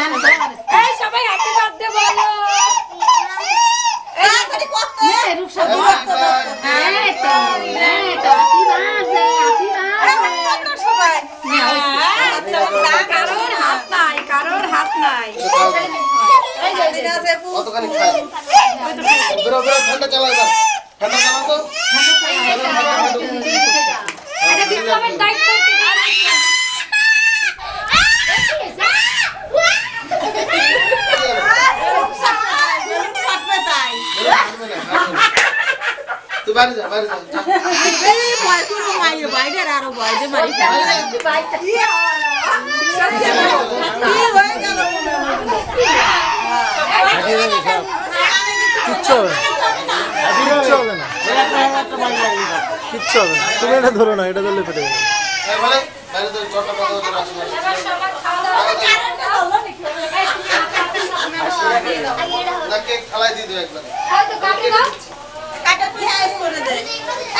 এই সবাই happy birthday বলো। এই করে কত রূপসা এই তো হ্যাপি বার্থডে সবাই। কারোর হাত নাই এই যে দিন আছে কতখানি খায় বেরো ঠান্ডা চালাও তো এটা বিপ্লবের দায়িত্ব তুই বাইরে যা এই ভয় করে মাইরে বাইরে আরো ভয় যে মারি ফেলে কি হয়ে গেল কিচ্ছু হবে না কিচ্ছু হবে না তুমি এটা ধরো না এটা ধরলে পেটে যাবে বলে বাইরে তো চটা পাতা ধরে আসে না কেক খালাই দিয়ে দাও একবার কাটা পেঁয়াজ করে দে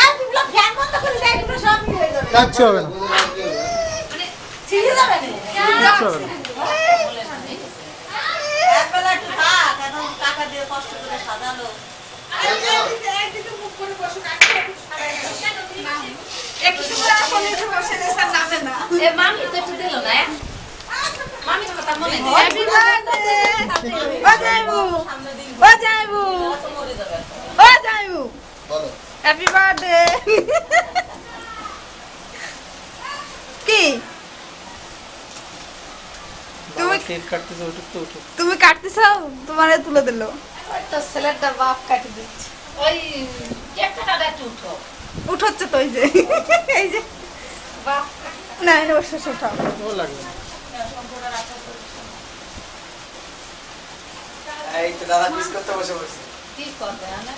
আর বিপ্লব ফ্যান বন্ধ করে দে এগুলো সব হয়ে যাবে কিচ্ছু হবে না মানে ছিড়ে যাবে না কিচ্ছু হবে না একবেলা একটু খা কারণ টাকা দিয়ে কষ্ট করে সাজালো একদিকে মুখ করে বসে কাটতে একটু সারাই একটু করে এসে বসে দেশার নামে না এ মামি তো একটু দিল না মামি তো কথা মনে নেই হ্যাপি বার্থডে ও যাইবু ও যাইবু ও যাইবু বলো হ্যাপি বার্থডে কি তুমি কেক কাটতেছো ওটা তো উঠো তুমি কাটতেছো তোমারে তুলে দিল তো ছেলেটা বাপ কাটি দিচ্ছে ওই কেকটা একটু উঠো উঠছে তো এই যে বাপ না এটা বসে উঠাও ভালো লাগবে না এই তো দাদা মিস করতে বসে বসে কি করবে না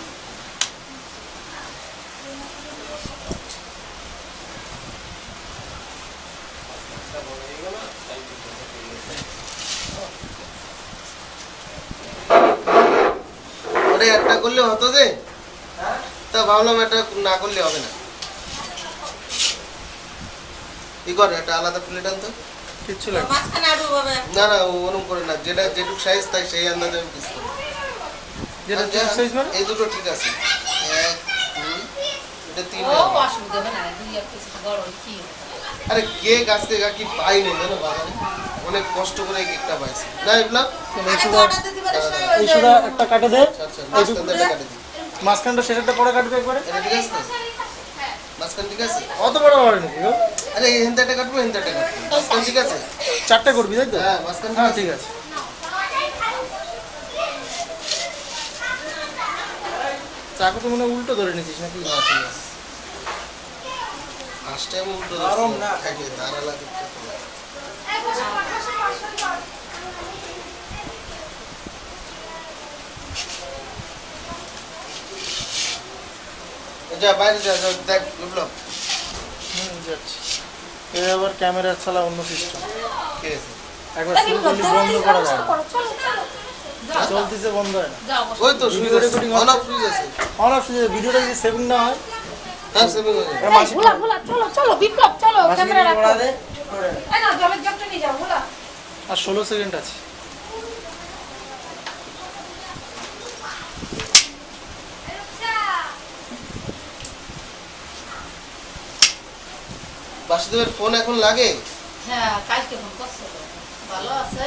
ওরে একটা করলে হতো যে তা ভাবলাম এটা না করলে হবে না কি করে একটা আলাদা প্লেট আনতো কিচ্ছু লাগবে মাঝখানে আরো হবে না না ওরকম করে না যেটা যেটুক সাইজ তাই সেই আন্দাজে আমি পিস করি যেটা ঠিক সাইজ মানে এই দুটো ঠিক আছে এক দুই এটা ও তিনটা অসুবিধা হবে না দুই এক পিস বড় কি আরে কেক আজকে কি পাইনি জানো বাজারে অনেক কষ্ট করে এই কেকটা পাইছি না ইবলা এই সুদা একটা কাটে দে আচ্ছা মাঝখানটা কাটে দিই মাঝখানটা শেষেরটা পরে কাটবে একবারে এটা ঠিক আছে তো মাঝখান ঠিক আছে অত বড় হবে নাকি গো আরে এই হেন্দাটা কাটবো হেন্দাটা কাটবো মাঝখান ঠিক আছে চারটে করবি তাই তো হ্যাঁ মাঝখান হ্যাঁ ঠিক আছে চাকু তো মনে হয় উল্টো ধরে নিছিস নাকি না ঠিক আছে ফার্স্ট টাইম উল্টো আরাম না। থাকে দাঁড়া লাগে যা বাইরে যা দেখ বিপ্লব যাচ্ছি এ আবার ক্যামেরা ছাড়া অন্য সিস্টেম কে আছে একবার শুরু করলে বন্ধ করা যায় না। চলো চলো চলতেছে বন্ধ হয় না যাও ওই তো Video switch recording on off switch আছে অন অফ ভিডিওটা যদি সেভিং না হয় হ্যাঁ সেভিং হয়ে যাবে মাসিক ভোলা ভোলা চলো চলো বিপ্লব চলো মাসিক ক্যামেরা রাখো করা দে এই না জলের জগটা নিয়ে যাও ভোলা আর 16 সেকেন্ড আছে বাসুদেবের ফোন এখন লাগে হ্যাঁ কালকে ফোন করছো ভালো আছে